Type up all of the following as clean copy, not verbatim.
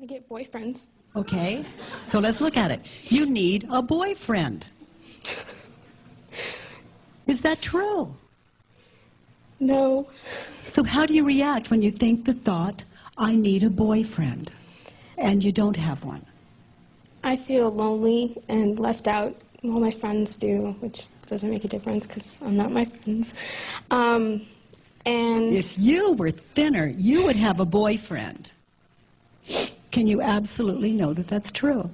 I get boyfriends. Okay, so let's look at it. You need a boyfriend. Is that true? No. So how do you react when you think the thought, I need a boyfriend, and you don't have one? I feel lonely and left out. All my friends do, which doesn't make a difference because I'm not my friends. And if you were thinner, you would have a boyfriend. Can you absolutely know that that's true?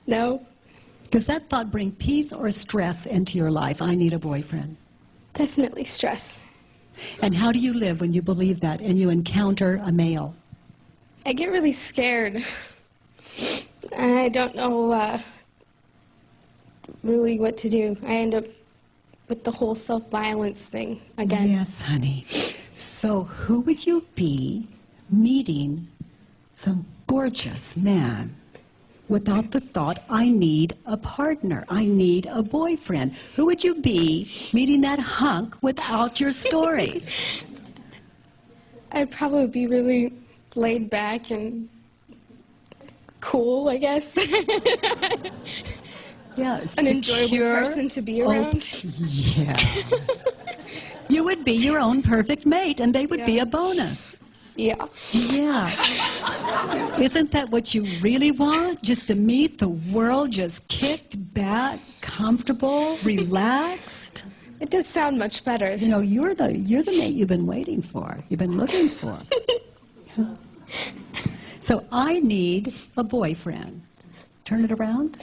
No. Does that thought bring peace or stress into your life? I need a boyfriend. Definitely stress. And how do you live when you believe that and you encounter a male? I get really scared. And I don't know really what to do. I end up with the whole self-violence thing again. Yes, honey. So who would you be meeting some gorgeous man without the thought, I need a partner, I need a boyfriend? Who would you be meeting that hunk without your story? I'd probably be really laid back and cool, I guess. Yeah, an enjoyable person to be around. Yeah. You would be your own perfect mate, and they would be a bonus. Yeah. Yeah. Isn't that what you really want? Just to meet the world just kicked back, comfortable, relaxed? It does sound much better. You know, you're the mate you've been waiting for. You've been looking for. So I need a boyfriend. Turn it around.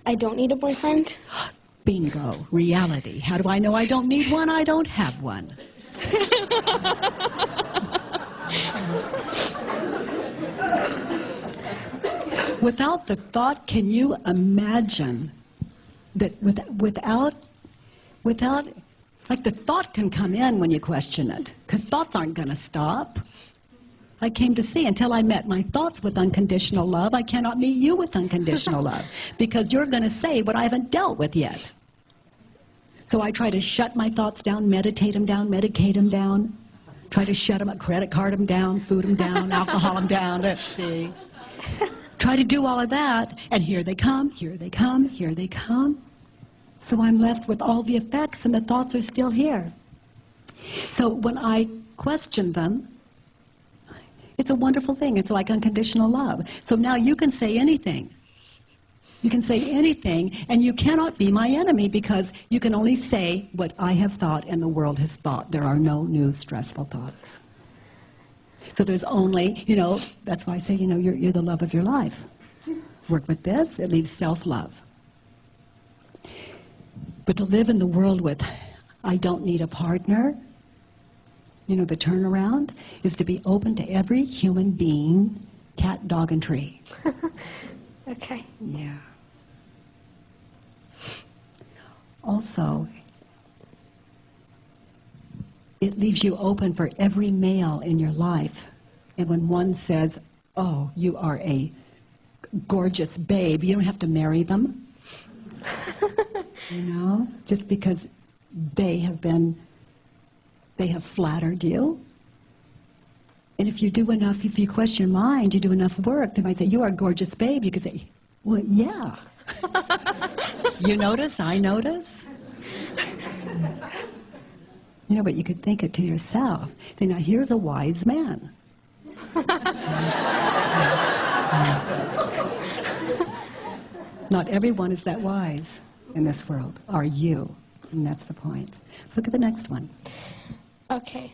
I don't need a boyfriend. Bingo. Reality. How do I know I don't need one? I don't have one. Without the thought, can you imagine that without, like the thought can come in when you question it, because thoughts aren't going to stop. I came to see, until I met my thoughts with unconditional love, I cannot meet you with unconditional love, because you're going to say what I haven't dealt with yet. So I try to shut my thoughts down, meditate them down, medicate them down, try to shut them up, credit card them down, food them down, alcohol them down, let's see. Try to do all of that, and here they come, here they come, here they come. So I'm left with all the effects, and the thoughts are still here. So when I question them, it's a wonderful thing. It's like unconditional love. So now you can say anything. You can say anything, and you cannot be my enemy, because you can only say what I have thought and the world has thought. There are no new stressful thoughts. So there's only, you know, that's why I say, you know, you're the love of your life. Work with this, it leaves self-love. But to live in the world with, I don't need a partner, you know, the turnaround is to be open to every human being, cat, dog, and tree. Okay. Yeah. Also, it leaves you open for every male in your life. And when one says, oh, you are a gorgeous babe, you don't have to marry them. You know, just because they have flattered you. And if you do enough, if you question your mind, you do enough work, they might say, you are a gorgeous babe. You could say, well, yeah. You notice, I notice. You know, but you could think it to yourself. Then now here's a wise man. Not everyone is that wise in this world. Are you? And that's the point. Let's look at the next one. Okay.